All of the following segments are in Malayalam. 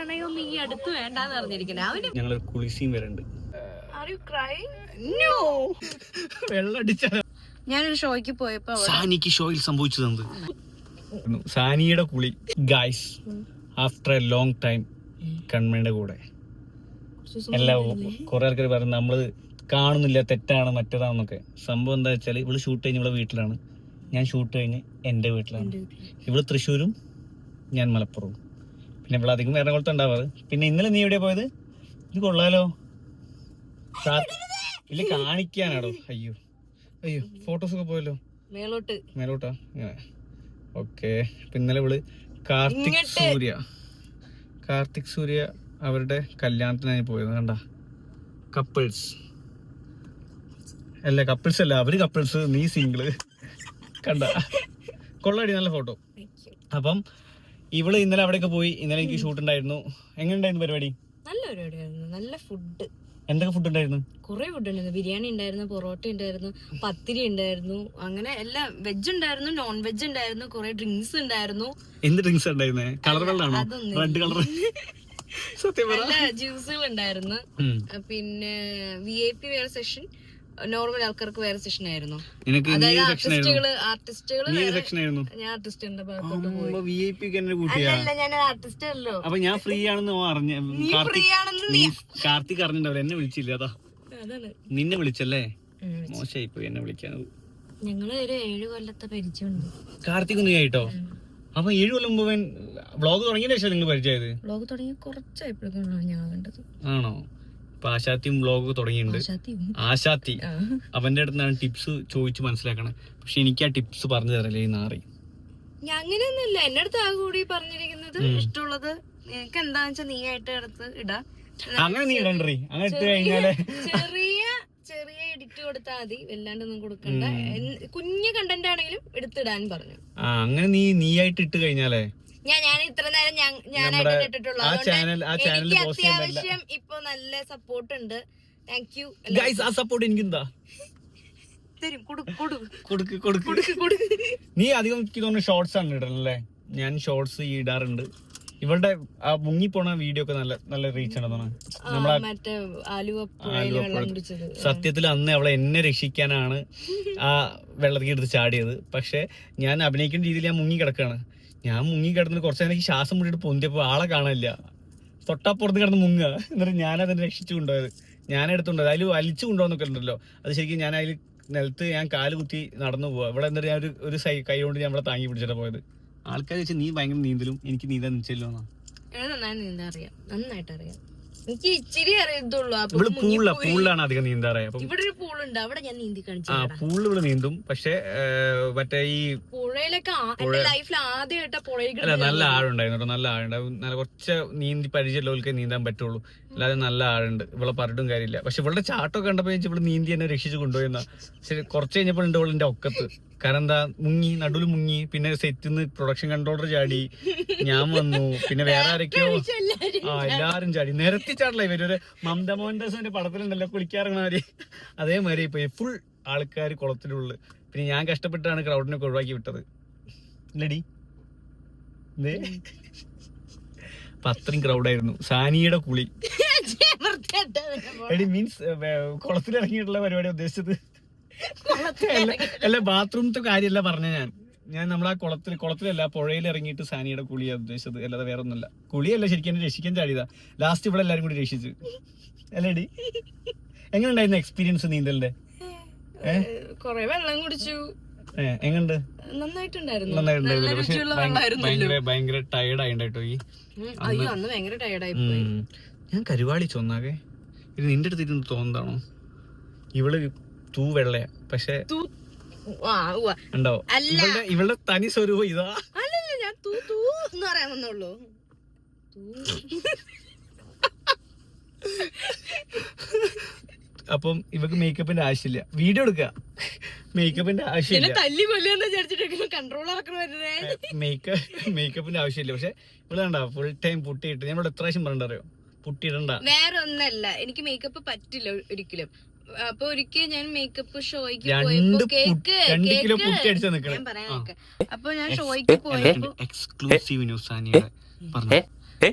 പ്രണയമൊന്നും ഈ അടുത്ത് വേണ്ടാന്ന് പറഞ്ഞിരിക്കണേ. അവന് ഞങ്ങളൊരു കുളിസീൻ വരുന്നുണ്ട്. വെള്ളടിച്ച ഞാനൊരു ഷോയ്ക്ക് പോയപ്പോ സാനിക്ക് ഷോയിൽ സംഭവിച്ചത് സാനിയുടെ കുളി guys after a long time കൺമണിയുടെ കൂടെ. എല്ലാ കുറെ ആൾക്കാർ പറഞ്ഞു നമ്മള് കാണുന്നില്ല, തെറ്റാണ്, മറ്റേതാണെന്നൊക്കെ. സംഭവം എന്താ വെച്ചാൽ ഇവള് ഷൂട്ട് കഴിഞ്ഞ് ഇവിടെ വീട്ടിലാണ്, ഞാൻ ഷൂട്ട് കഴിഞ്ഞ് എൻ്റെ വീട്ടിലാണ്. ഇവള് തൃശ്ശൂരും ഞാൻ മലപ്പുറവും. പിന്നെ ഇവിടെ അധികം എറണാകുളത്ത് ഉണ്ടാവാറ്. പിന്നെ ഇന്നലെ നീ എവിടെയാ പോയത്? ഇത് കൊള്ളാലോ. ഇല്ല കാണിക്കാനാടോ. അയ്യോ അയ്യോ ഫോട്ടോസ് ഒക്കെ പോയല്ലോ മേലോട്ടാ ഇങ്ങനെ. ഓക്കെ. ഇന്നലെ ഇവള് കാർത്തിക് സൂര്യ അവരുടെ കല്യാണത്തിനായി പോയത്. കണ്ട കപ്പിൾസ് അല്ല, കപ്പിൾസ് അല്ല, അവര് കപ്പിൾസ്, നീ സിംഗിള്. കണ്ട കൊള്ളാടി, നല്ല ഫോട്ടോ. അപ്പം ഇവള് ഇന്നലെ അവിടെയൊക്കെ പോയി. ഇന്നലെ എനിക്ക് ഷൂട്ട് ഉണ്ടായിരുന്നു. എങ്ങനെ ഉണ്ടായിരുന്നു പരിപാടി? നല്ല പരിപാടിയായിരുന്നു. നല്ല ഫുഡ്. എന്തൊക്കെ ഫുഡ് ഉണ്ടായിരുന്നു? കുറെ ഫുഡ് ഉണ്ടായിരുന്നു. ബിരിയാണി ഉണ്ടായിരുന്നു, പൊറോട്ട ഉണ്ടായിരുന്നു, പത്തിരി ഉണ്ടായിരുന്നു, അങ്ങനെ എല്ലാം. വെജ് ഉണ്ടായിരുന്നു, നോൺ വെജ് ഉണ്ടായിരുന്നു, കുറെ ഡ്രിങ്ക്സ് ഉണ്ടായിരുന്നു. എന്ത് ഡ്രിങ്ക്സ് ഉണ്ടായിരുന്നേ? കളർ വെള്ളമാണോ? റെഡ് കളർ ജ്യൂസുകൾ ഉണ്ടായിരുന്നു. പിന്നെ VIP വേറെ സെഷൻ, നോർമൽ ആൾക്കാർക്ക് വേറെ സെഷൻ ആയിരുന്നു. അതായത് ആർട്ടിസ്റ്റുകള് ഞാൻ ആർട്ടിസ്റ്റിന്റെ ഭാഗത്തോട്ട് പോയി. അല്ല ഞാൻ ആർട്ടിസ്റ്റ് അല്ലോ. അപ്പൊ ഞാൻ ഫ്രീ ആണെന്ന് അറിഞ്ഞ കാർത്തിക് അറിഞ്ഞിട്ടുണ്ടാവില്ല, എന്നെ വിളിച്ചില്ല. അതാ നിന്നെ വിളിച്ചല്ലേ, മോശമായി പോയി എന്നെ വിളിക്കാനത്. ഞങ്ങള് ഒരു 7 കൊല്ലത്തെ പരിചയമുണ്ട്. കാർത്തിക് നീ ആയിട്ടോ? അപ്പൊ 7 കൊല്ലം മുമ്പ് വ്ളോഗ് തുടങ്ങിയ ശേഷം നിങ്ങൾ പരിചയമായത്? വ്ളോഗ് തുടങ്ങി കുറച്ചായപ്പോഴേക്കാണ് ഞാൻ കണ്ടത്. ആണോ? ആശാത്തിയും വ്ളോഗ് തുടങ്ങിയിട്ടുണ്ട്. ആശാത്തി അവന്റെ അടുത്താണ് ടിപ്സ് ചോദിച്ച് മനസ്സിലാക്കണം. പക്ഷെ എനിക്ക് ആ ടിപ്സ് പറഞ്ഞു തരല്ലേ ഈ നാറി. അങ്ങനെയൊന്നുമില്ല, എന്റെ അടുത്ത് ആ കൂടി പറഞ്ഞിരിക്കുന്നത് ഇഷ്ടമുള്ളത് നിനക്ക് എന്താന്ന് വെച്ചാൽ നീ ആയിട്ട് എടുത്ത് ഇടാ. അങ്ങനെ നീ ഇടണ്ടേ, അങ്ങനെ ഇട്ട് കഴിഞ്ഞാല് ചെറിയ എഡിറ്റ് കൊടുത്താൽ മതി, വല്ലാണ്ടൊന്നും കൊടുക്കണ്ട. കുഞ്ഞു കണ്ടന്റ് ആണെങ്കിലും എടുത്തിടാൻ പറഞ്ഞു. അങ്ങനെ നീ ആയിട്ട് ഇട്ട് കഴിഞ്ഞാലേ ഞാൻ ഇത്ര നേരം ഞാനായിട്ട് ഇട്ടിട്ടുള്ളൂ. എനിക്ക് അത്യാവശ്യം ഇപ്പൊ നല്ല സപ്പോർട്ട് ഉണ്ട്. Thank you. ആ സപ്പോർട്ട് എനിക്കെന്താ തരും, നീ അധികം എനിക്ക് തോന്നുന്നു ഷോർട്സ് ആണ് ഇടണല്ലേ? ഞാൻ ഷോർട്സ് ഇടാറുണ്ട്. ഇവളുടെ ആ മുങ്ങിപ്പോണ വീഡിയോ ഒക്കെ നല്ല റീച്ച് ഉണ്ടെന്നാണ്. സത്യത്തിൽ അന്ന് അവളെ എന്നെ രക്ഷിക്കാനാണ് ആ വെള്ളത്തിൽ എടുത്ത് ചാടിയത്. പക്ഷെ ഞാൻ അഭിനയിക്കുന്ന രീതിയിൽ ഞാൻ മുങ്ങി കിടക്കാണ്. ഞാൻ മുങ്ങി കിടന്നിട്ട് കുറച്ച് എനിക്ക് ശ്വാസം മുട്ടിട്ട് പൊന്തിയപ്പോൾ ആളെ കാണാനില്ല. തൊട്ടപ്പുറത്ത് കിടന്ന് മുങ്ങുക. എന്നിട്ട് ഞാനതിനെ രക്ഷിച്ചു കൊണ്ടുപോയത്, ഞാനെടുത്തുണ്ടത്. അതിൽ വലിച്ചു കൊണ്ടുപോകുന്നൊക്കെ ഉണ്ടല്ലോ, അത് ശരിക്കും ഞാൻ അതിൽ നിലത്ത് ഞാൻ കാല് കുത്തി നടന്നു പോവാ. ഇവിടെ എന്നിട്ട് ഞാൻ ഒരു കൈ കൊണ്ട് ഞാൻ ഇവിടെ താങ്ങി പിടിച്ചിട്ടാ പോയത്. ആൾക്കാർ വെച്ചാൽ നീ ഭയങ്കര നീന്തലും എനിക്ക് നീന്താൻ നിശ്ചയില്ലോ. നന്നായി നീന്താൻ അറിയാം, നന്നായിട്ട് അറിയാം. എനിക്ക് ഇച്ചിരി അറിയത്തുള്ളൂ. പൂളിലാണ് അധികം നീന്താറേ. ഇവിടെ ഒരു പൂളുണ്ട്, അവിടെ ഞാൻ നീന്തി കാണിച്ചു. പൂളിൽ ഇവിടെ നീന്തും. പക്ഷെ മറ്റേ ഈ പുഴയിലൊക്കെ എന്റെ ലൈഫിൽ ആദ്യമായിട്ടാ പുഴയിൽ നല്ല ആഴുണ്ടായിരുന്നു. നല്ല ആഴുണ്ടാവും. നല്ല കുറച്ച് നീന്തി പരിചയമുള്ളവർക്ക് നീന്താൻ പറ്റുള്ളൂ. അല്ലാതെ നല്ല ആഴുണ്ട്. ഇവിടെ പറഞ്ഞിട്ടും കാര്യമില്ല. പക്ഷെ ഇവളുടെ ചാട്ടമൊക്കെ കണ്ടപ്പോ ഇവിടെ നീന്തി എന്നെ രക്ഷിച്ച് കൊണ്ടുപോയെന്നാ. പക്ഷെ കുറച്ച് കഴിഞ്ഞപ്പോൾ ഉണ്ട് ഇവളിന്റെ ഒക്കത്ത്. കാരണം എന്താ, നടുവിൽ മുങ്ങി. പിന്നെ സെറ്റിന്ന് പ്രൊഡക്ഷൻ കൺട്രോളർ ചാടി, ഞാൻ വന്നു, പിന്നെ വേറെ ആരൊക്കെയോ എല്ലാരും ചാടി. നിരത്തി ചാടില്ല. ഇവരൊരു മമത മോഹൻദാസിന്റെ പടത്തിലുണ്ടല്ലോ കുളിക്കാറുമാതിരി, അതേമാതിരി ഇപ്പൊ ഫുൾ ആൾക്കാർ കുളത്തിലുള്ള. പിന്നെ ഞാൻ കഷ്ടപ്പെട്ടാണ് ക്രൗഡിനൊക്കെ ഒഴിവാക്കി വിട്ടത്. ഇല്ലടി അത്രയും ക്രൗഡായിരുന്നു. സാനിയുടെ കുളി എടി മീൻസ് കുളത്തിലിറങ്ങിയിട്ടുള്ള പരിപാടി ഉദ്ദേശിച്ചത് അല്ല, ബാത്റൂമത്തെ കാര്യമല്ല പറഞ്ഞ ഞാൻ നമ്മളാ കുളത്തിലല്ല പുഴയിൽ ഇറങ്ങിയിട്ട് സാനിയുടെ കുളിയാ ഉദ്ദേശിച്ചത്, അല്ലാതെ വേറെ ഒന്നുമല്ല. കുളിയല്ല, ശരിക്കും എന്നെ രക്ഷിക്കാൻ ചാടിയതാ. ലാസ്റ്റ് ഇവിടെ എല്ലാരും കൂടി രക്ഷിച്ചു അല്ലേടി? എങ്ങനെ ഉണ്ടായിരുന്നു എക്സ്പീരിയൻസ് നീന്തലിന്റെ? കൊറേ വെള്ളം കുടിച്ചു. എങ്ങനുണ്ട്? നന്നായിട്ടുണ്ടായിരുന്നു. പക്ഷെ ഭയങ്കര ടയർഡ് ആയിട്ടോ ഈ. അയ്യോ അന്ന് ഭയങ്കര ടയർഡായി പോയി. ഞാൻ കരുവാളി ചൊന്നാകെ. ഇത് നിന്റെ അടുത്തിരുന്ന് തോന്നുന്നതാണോ? ഇവള് തൂ വെള്ളയാ, പക്ഷെ ഉണ്ടോ ഇവളുടെ തനി സ്വരൂപം ഇതാ. അല്ലല്ല, ഞാൻ തൂ എന്ന് പറയാമെന്നുള്ളൂ. അപ്പം ഇവക്ക് മേക്കപ്പിന്റെ ആവശ്യമില്ല. വീഡിയോ എടുക്ക, മേക്കപ്പിന്റെ ആവശ്യമില്ല. മേക്കപ്പിന്റെ ആവശ്യമില്ല. പക്ഷെ ഇവിടെ കണ്ട ഫുൾ ടൈം പുട്ടിയിട്ട്. ഞാൻ ഇവിടെ എത്ര പ്രാവശ്യം പറഞ്ഞറിയോ, പുട്ടിയിടണ്ട. വേറെ ഒന്നല്ല, എനിക്ക് മേക്കപ്പ് പറ്റില്ല ഒരിക്കലും. അപ്പൊ ഒരിക്കൽ ഞാൻ മേക്കപ്പ് ഷോയ്ക്ക് അപ്പൊ ഞാൻ ഷോയ്ക്ക് പോയപ്പോ എക്സ്ക്ലൂസീവ് ന്യൂസ്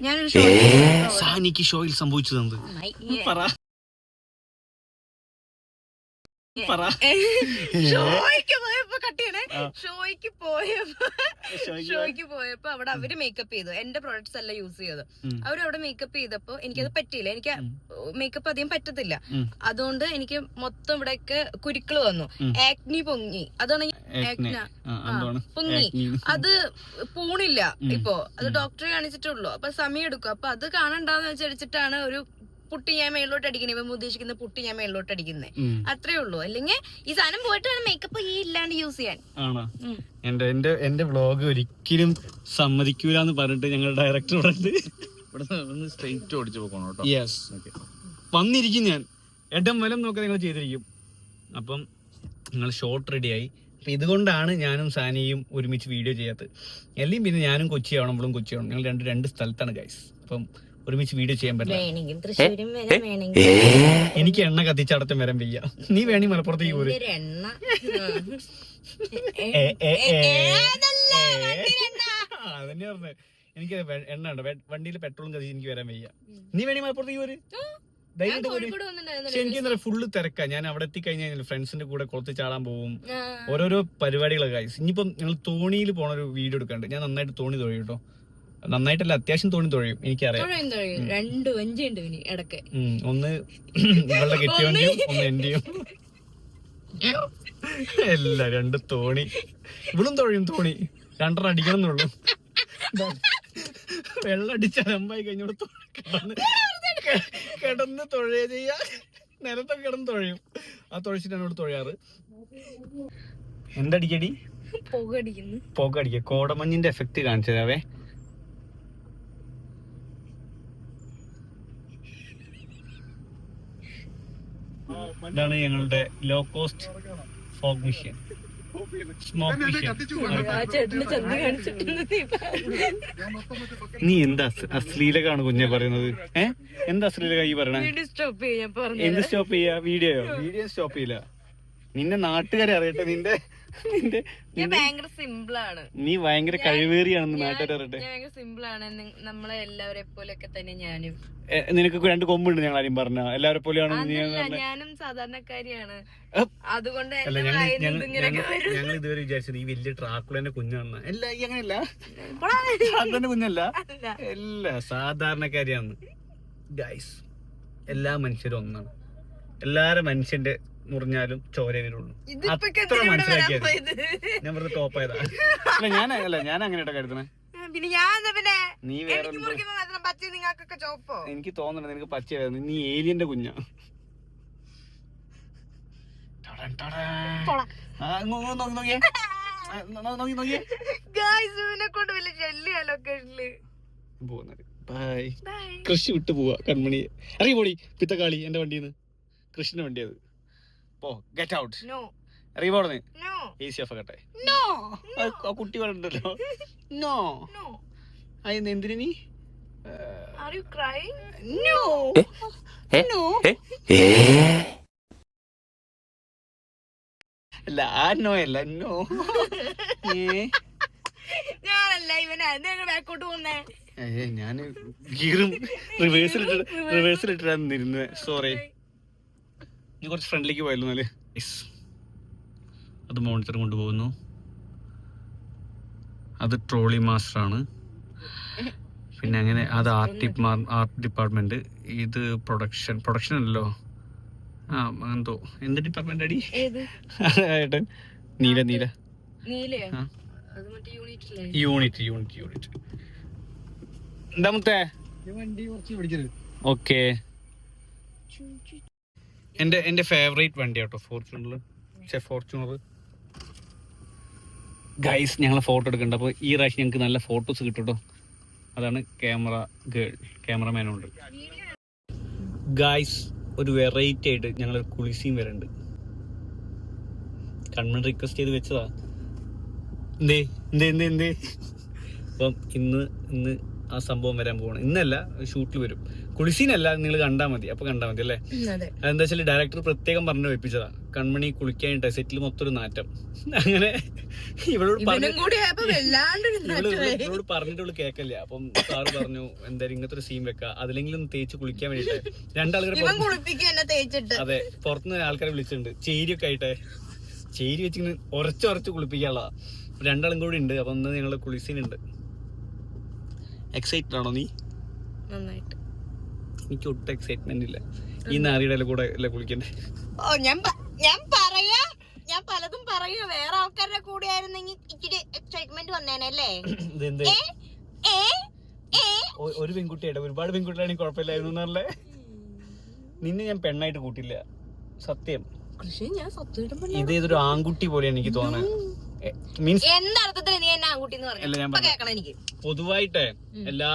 ഞാനൊരു സാനിക്ക് ഷോയിൽ സംഭവിച്ചത് പറ. ഷോയ്ക്ക് പോയപ്പോ അവിടെ അവര് മേക്കപ്പ് ചെയ്തു. എന്റെ പ്രൊഡക്ട്സ് അല്ല യൂസ് ചെയ്തത്. അവരവിടെ മേക്കപ്പ് ചെയ്തപ്പോ എനിക്കത് പറ്റിയില്ല. എനിക്ക് മേക്കപ്പ് അധികം പറ്റത്തില്ല. അതുകൊണ്ട് എനിക്ക് മൊത്തം ഇവിടെയൊക്കെ കുരുക്കള് വന്നു. ആക്നി പൊങ്ങി. അതാണ് പൊങ്ങി. അത് പോണില്ല ഇപ്പൊ. അത് ഡോക്ടറെ കാണിച്ചിട്ടുള്ളൂ. അപ്പൊ സമയം എടുക്കും. അപ്പൊ അത് കാണണ്ടാന്ന് വെച്ചിട്ടാണ് ഒരു പുട്ടി ഞാൻ മേളിലോട്ട് അടിക്കണേ. ഇവ ഉദ്ദേശിക്കുന്ന പുട്ടി ഞാൻ മേളിലോട്ട് അടിക്കുന്നേ. അത്രേ ഉള്ളൂ. അല്ലെങ്കിൽ ഈ സാധനം പോയിട്ട് വേണം മേക്കപ്പ് ഈ ഇല്ലാണ്ട് യൂസ് ചെയ്യാൻ. ആണോ? എന്റെ വ്ളോഗ് ഒരിക്കലും സമ്മതിക്കൂലെന്ന് പറഞ്ഞിട്ട് ഞങ്ങൾ ഡയറക്ടർ വന്നിരിക്കും. ഞാൻ ഇടം വലം നോക്കാൻ നിങ്ങൾ ചെയ്തിരിക്കും. അപ്പം നിങ്ങൾ ഷോർട്ട് റെഡിയായി. അപ്പൊ ഇതുകൊണ്ടാണ് ഞാനും സാനിയും ഒരുമിച്ച് വീഡിയോ ചെയ്യാത്തത്. അല്ലെങ്കിൽ പിന്നെ ഞാനും കൊച്ചിയാവണം, നമ്മളും കൊച്ചിയാവണം. ഞങ്ങൾ രണ്ട് സ്ഥലത്താണ് ഗൈസ്. അപ്പം ഒരുമിച്ച് വീഡിയോ ചെയ്യാൻ പറ്റില്ല. എനിക്ക് എണ്ണ കത്തിച്ചടത്തം വരാൻ വയ്യ. നീ വേണി മലപ്പുറത്തേക്ക് പോര്. അതന്നെ പറഞ്ഞത്. എനിക്ക് എണ്ണ ഉണ്ട് വണ്ടിയിൽ, പെട്രോളും കത്തിച്ച് എനിക്ക് വരാൻ വയ്യ. നീ വേണി മലപ്പുറത്തേക്ക് പോര്. പക്ഷെ എനിക്ക് ഫുള്ള് തിരക്കാ. ഞാൻ അവിടെ എത്തിക്കഴിഞ്ഞാൽ ഫ്രണ്ട്സിന്റെ കൂടെ കുളത്തിൽ ചാടാൻ പോകും. ഓരോരോ പരിപാടികളൊക്കെ കഴിച്ചു. ഇനിയിപ്പം ഞങ്ങൾ തോണിയിൽ പോണ ഒരു വീഡിയോ എടുക്കാണ്ട്. ഞാൻ നന്നായിട്ട് തോണി തൊഴിയും കേട്ടോ. നന്നായിട്ടല്ല, അത്യാവശ്യം തോണി തൊഴിയും. എനിക്കറിയാം. ഒന്ന് ഇവളുടെ കെട്ടിയവന്റെയും ഒന്ന് എന്റെയും. അല്ല, 2 തോണി. ഇവളും തൊഴിയും തോണി. 2 അടിക്കണം എന്നുള്ളൂ. വെള്ളം അടിച്ച് അലമ്പായി കഴിഞ്ഞോട് കിടന്ന് തൊഴയ ചെയ്യാ. നിലത്തൊക്കെ കിടന്ന് തൊഴയും. ആ തൊഴിച്ചിട്ടാണ് ഇവിടെ തൊഴയാറ്. എന്തടിക്കടി? പുക അടിക്കുക. കോടമഞ്ഞിന്റെ എഫക്ട് കാണിച്ചതാവേ. ഇതാണ് ഞങ്ങളുടെ low cost fog machine, smoke machine. നീ എന്താ അശ്ലീലകാണ് കുഞ്ഞെ പറയുന്നത്? എന്താ അശ്ലീലക ഈ പറയണേ? എന്ത് സ്റ്റോപ്പ് ചെയ്യാ? വീഡിയോ സ്റ്റോപ്പ് ചെയ്യില്ല. നിന്നെ നാട്ടുകാരെ അറിയട്ടെ. നിന്റെ ഭയങ്കര സിമ്പിളാണ്. നീ ഭയങ്കര കഴിവേറിയാണെന്ന് നാട്ടുകാരെ അറിയട്ടെ. സിമ്പിളാണ്. നമ്മളെ എല്ലാവരെ പോലെയൊക്കെ തന്നെ ഞാനും. നിനക്ക് 2 കൊമ്പുണ്ട്. ഞങ്ങൾ ആരും പറഞ്ഞ എല്ലാവരെ പോലെയാണ്. ഞാനും സാധാരണക്കാരിയാണ്. അതുകൊണ്ട് ഞങ്ങൾ ഇതുവരെ വിചാരിച്ചത് ഈ വലിയ ട്രാക്കുളന്റെ കുഞ്ഞാണ്. അല്ല, ഈ അങ്ങനെയല്ല. ട്രാക്കുളന്റെ കുഞ്ഞല്ല, അല്ല, സാധാരണക്കാരിയാണ് ഗൈസ്. എല്ലാ മനുഷ്യരും ഒന്നാണ്. എല്ലാരും മനുഷ്യന്റെ മുറിഞ്ഞാലും ചോര വരുള്ളൂ. അത്ര മനസ്സിലാക്കിയത്. ഞാൻ വെറുതെ ടോപ്പായതാ. ഞാൻ അങ്ങനെയാ കരുതണേ. നീ വേറെ എനിക്ക് തോന്നണ നിനക്ക് പച്ചയായിരുന്നു. നീ ഏലിയന്റെ കുഞ്ഞാ. കൃഷി വിട്ടു പോവാ. കൺമണി ഇറങ്ങി പോടി. പിത്തക്കാളി എന്റെ വണ്ടിന്ന്. കൃഷിന്റെ വണ്ടി അത്. പോ, ഗെറ്റ് ഔട്ട്. ഇറങ്ങി പോടേ. Easy of ആക്കട്ടെ. ആ കുട്ടി പറഞ്ഞല്ലോ നോ. അയ്യ എന്തിനു നീ? അല്ല, ആ നോ അല്ല, നോ. ഞാന് ഗീറും റിവേഴ്സിലിട്ടാണ് ഇരുന്നത്. സോറി. നീ കുറച്ച് ഫ്രണ്ടിലേക്ക് പോയല്ലോ. എന്നാല് അത് മോണിറ്റർ കൊണ്ടുപോകുന്നു. അത് ട്രോളി മാസ്റ്റർ ആണ്. പിന്നെ അങ്ങനെ അത് ആർട്ട് ഡിപ്പാർട്ട്മെന്റ്. ഇത് പ്രൊഡക്ഷൻ അല്ലല്ലോ. എന്തോ എന്ത് ഡിപ്പാർട്ട്മെന്റ് അടി? ഏട്ടൻ നീല യൂണിറ്റ്. എന്താ മുത്തേ? ഓക്കെ. എന്റെ ഫേവറേറ്റ് വണ്ടി കേട്ടോ ഫോർച്യൂണർ. ഗൈസ്, ഞങ്ങളെ ഫോട്ടോ എടുക്കണ്ട. അപ്പോൾ ഈ പ്രാവശ്യം ഞങ്ങൾക്ക് നല്ല ഫോട്ടോസ് കിട്ടും കേട്ടോ. അതാണ് ക്യാമറമാനുണ്ട്. ഗൈസ്, ഒരു വെറൈറ്റി ആയിട്ട് ഞങ്ങൾ കുളിസിയും വരുന്നുണ്ട്. കൺമൺ റിക്വസ്റ്റ് ചെയ്ത് വെച്ചതാ. എന്തേ അപ്പം ഇന്ന് ആ സംഭവം വരാൻ പോകണം. ഇന്നല്ല, ഷൂട്ടിൽ വരും. കുളിസീനല്ല, നിങ്ങൾ കണ്ടാൽ മതി, അപ്പൊ കണ്ടാൽ മതി അല്ലേ. അതെന്താ വെച്ചാൽ ഡയറക്ടർ പ്രത്യേകം പറഞ്ഞു വെപ്പിച്ചതാ, കൺമണി കുളിക്കാനിട്ട് സെറ്റിൽ മൊത്തം ഒരു നാറ്റം. അങ്ങനെ ഇവളോട് പറഞ്ഞിട്ടുള്ളൂ കേക്കല്ല. അപ്പം സാറ് പറഞ്ഞു എന്തായാലും ഇങ്ങനത്തെ ഒരു സീൻ വെക്കാം, അതിലെങ്കിലും തേച്ച് കുളിക്കാൻ വേണ്ടിട്ട്. രണ്ടാൾക്കാരെ അതെ പുറത്തുനിന്ന് ആൾക്കാരെ വിളിച്ചിട്ടുണ്ട്, ചേരിയൊക്കെ ആയിട്ടെ. ചേരി വെച്ചിങ്ങനെ ഉറച്ച് കുളിപ്പിക്കാനുള്ള രണ്ടാളും കൂടി ഉണ്ട്. അപ്പൊ ഒന്ന് ഞങ്ങള് കുളിസീനുണ്ട്. എക്സൈറ്റഡ് ആണോ നീ? നന്നായിട്ട്. എനിക്ക് ഒട്ടും എക്സൈറ്റ്മെന്റ് ഇല്ല. ഈ നാരിയുടെ കൂടെ അല്ലേ കുളിക്കണ്ടേ? ഞാൻ പലതും പറയുക, വേറെ ആൾക്കാരുടെ കൂടെ ആയിരുന്നെങ്കിൽ ഇച്ചിരി എക്സൈറ്റ്മെന്റ് വന്നേനല്ലേ. ഒരു പെൺകുട്ടിയായിട്ട് ഒരുപാട് പെൺകുട്ടികളാണെങ്കിൽ കുഴപ്പമില്ലായിരുന്നു എന്നല്ലേ. നിന്നെ ഞാൻ പെണ്ണായിട്ട് കൂട്ടില്ല, സത്യം. ഇത് ഏതൊരു ആൺകുട്ടി പോലെ എനിക്ക് തോന്നുന്നത്. പൊതുവായിട്ടെ എല്ലാ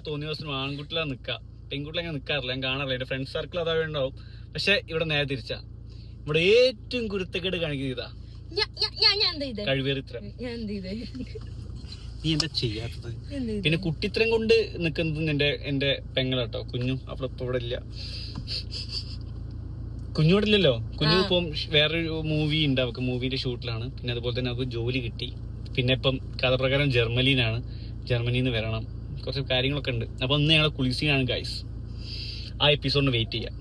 തോന്നിയവസവും ആൺകുട്ടികളാ നിക്കാ, പെൺകുട്ടികളെ നിക്കാറില്ല. ഞാൻ കാണാറില്ല. എന്റെ ഫ്രണ്ട് സർക്കിൾ അതാ ഉണ്ടാവും. പക്ഷെ ഇവിടെ നേരെ തിരിച്ചാ. ഇവിടെ ഏറ്റവും കുരുത്തക്കേട് കാണിക്കുന്നതാ കഴിവേറിത്രം. നീ എന്താ ചെയ്യാത്തത്? പിന്നെ കുട്ടിത്തരം കൊണ്ട് നിക്കുന്നത് എന്റെ പെങ്ങളാട്ടോ, കുഞ്ഞു. അവിടെ ഇപ്പൊ ഇവിടെ ഇല്ല, കുഞ്ഞോടെ ഇല്ലല്ലോ. കുഞ്ഞു ഇപ്പം വേറൊരു മൂവി ഉണ്ട്, അവർക്ക് മൂവിന്റെ ഷൂട്ടിലാണ്. പിന്നെ അതുപോലെ തന്നെ അവർക്ക് ജോലി കിട്ടി. പിന്നെ ഇപ്പം കഥപ്രകാരം ജർമ്മനിയിൽ നിന്ന് വരണം. കുറച്ച് കാര്യങ്ങളൊക്കെ ഉണ്ട്. അപ്പൊ ഒന്ന് ഞങ്ങളെ കുളിസീനാണ് ഗൈസ്. ആ എപ്പിസോഡിന് വെയിറ്റ് ചെയ്യാം.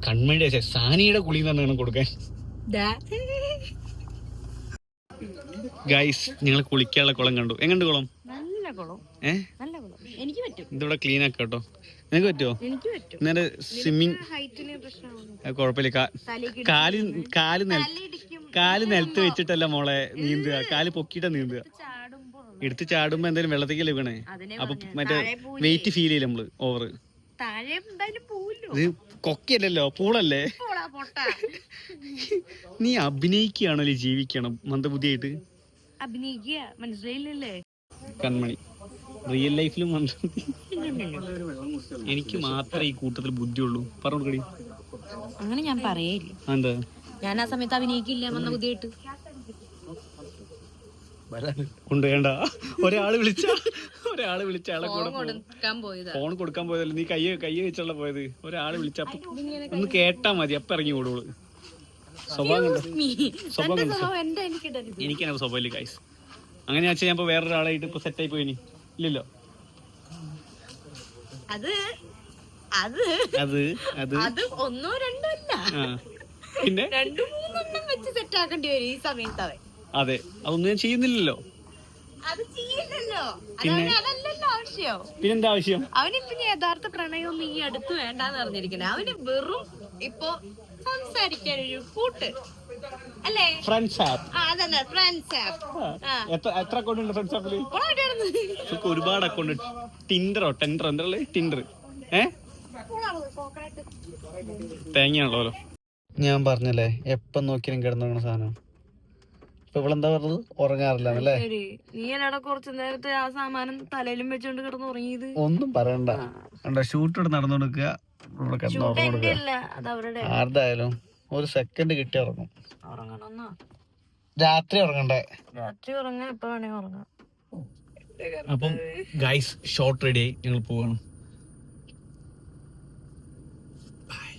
കൺമണിയുടെ സാനിയുടെ കുളി എന്നാണ് കൊടുക്കാൻ. ഗൈസ് ഞങ്ങൾ കുളിക്കാനുള്ള കുളം കണ്ടു. എങ്ങണ്ട് കുളം? ഇതിവിടെ ക്ലീൻ ആക്കാം കേട്ടോ. നിനക്ക് പറ്റുമോ? നേരെ സ്വിമ്മിങ് കുഴപ്പമില്ല. കാല് നിലത്ത് വെച്ചിട്ടല്ല മോളെ നീന്തുക, കാല് പൊക്കിയിട്ടാ നീന്തുക. എടുത്ത് ചാടുമ്പോ എന്തായാലും വെള്ളത്തേക്കല്ലേ വീണേ, അപ്പൊ മറ്റേ വെയിറ്റ് ഫീൽ ചെയ്യില്ല നമ്മള് ഓവർ. ഇത് കൊക്കയല്ലല്ലോ, പൂളല്ലേ. നീ അഭിനയിക്കുകയാണോ ജീവിക്കണം മന്ദബുദ്ധിയായിട്ട്? മനസ്സിലായില്ലേ കൺമണി? റിയൽ ലൈഫിലും മന്ദബുദ്ധി. എനിക്ക് മാത്രമേ ഈ കൂട്ടത്തിൽ ബുദ്ധിയുള്ളൂ. പറഞ്ഞു. അങ്ങനെ ഞാൻ പറയേയില്ല. എന്താ? ഞാൻ ആ സമയത്ത് അഭിനയിക്കില്ല മന്ദബുദ്ധിയായിട്ട്. കൊണ്ടുവേണ്ട. ഒരാള് വിളിച്ച ആളെ കൂടെ ഫോൺ കൊടുക്കാൻ പോയതല്ല, നീ കയ്യ വെച്ചുള്ള പോയത്. ഒരാള് വിളിച്ച ഒന്ന് കേട്ടാ മതി, അപ്പൊ ഇറങ്ങി ഓടുള്ളൂ. എനിക്കാണ് സ്വഭാവം ഗൈസ്. അങ്ങനെ വെച്ചാൽ ഞാൻ വേറൊരാളായിട്ട് ഇപ്പൊ സെറ്റായി പോയിനി ഇല്ലല്ലോ. അത് ഒന്നോ രണ്ടോ അല്ല, പിന്നെ 2-3 വെച്ച് സെറ്റ് ആക്കേണ്ടി വരും ഈ സമയത്ത് അവൻ. അതെ, അതൊന്നും ഞാൻ ചെയ്യുന്നില്ലല്ലോ. പിന്നെന്താ ആവശ്യം? അവനിപ്പൊ യഥാർത്ഥ പ്രണയം ഈ അടുത്ത് വേണ്ടാന്ന് പറഞ്ഞിരിക്കണേ. അവന് വെറും ഇപ്പൊ സംസാരിക്കാനൊരു കൂട്ട് അല്ലേ, ഫ്രണ്ട്സ് ആപ്പ്. അതന്നെ ഫ്രണ്ട്സ് ആപ്പ്. എത്ര അക്കൗണ്ട് ഉണ്ട് ഫ്രണ്ട്സ് ആപ്പില്? ഒരുപാട് അക്കൗണ്ട്. ടിൻഡർ എന്താ ടിൻഡർ? തേങ്ങയാണല്ലോ. ഞാൻ പറഞ്ഞല്ലേ എപ്പം നോക്കിയാലും കിടന്നുറങ്ങുന്ന സാധനം. ഇപ്പൊ ഇവളെന്താ പറഞ്ഞത്? ഉറങ്ങാറില്ല അല്ലേ? നീ കുറച്ചു നേരത്തെ ആ സാമാനം തലയിലും വെച്ചോണ്ട് കിടന്ന് ഉറങ്ങിയത്. ഒന്നും പറയണ്ട. ഷൂട്ട് ഇവിടെ നടന്നുകൊടുക്കുക, ആരുടെയായാലും ഒരു സെക്കൻഡ് കിട്ടി ഉറങ്ങും. രാത്രി ഉറങ്ങണ്ടേ? രാത്രി ഉറങ്ങാൻ എപ്പോ വേണമെങ്കിൽ ഉറങ്ങാം. അപ്പം ഗൈസ് ഷോർട്ട് റെഡി ആയി ഞങ്ങൾ പോവാണ്. ബൈ.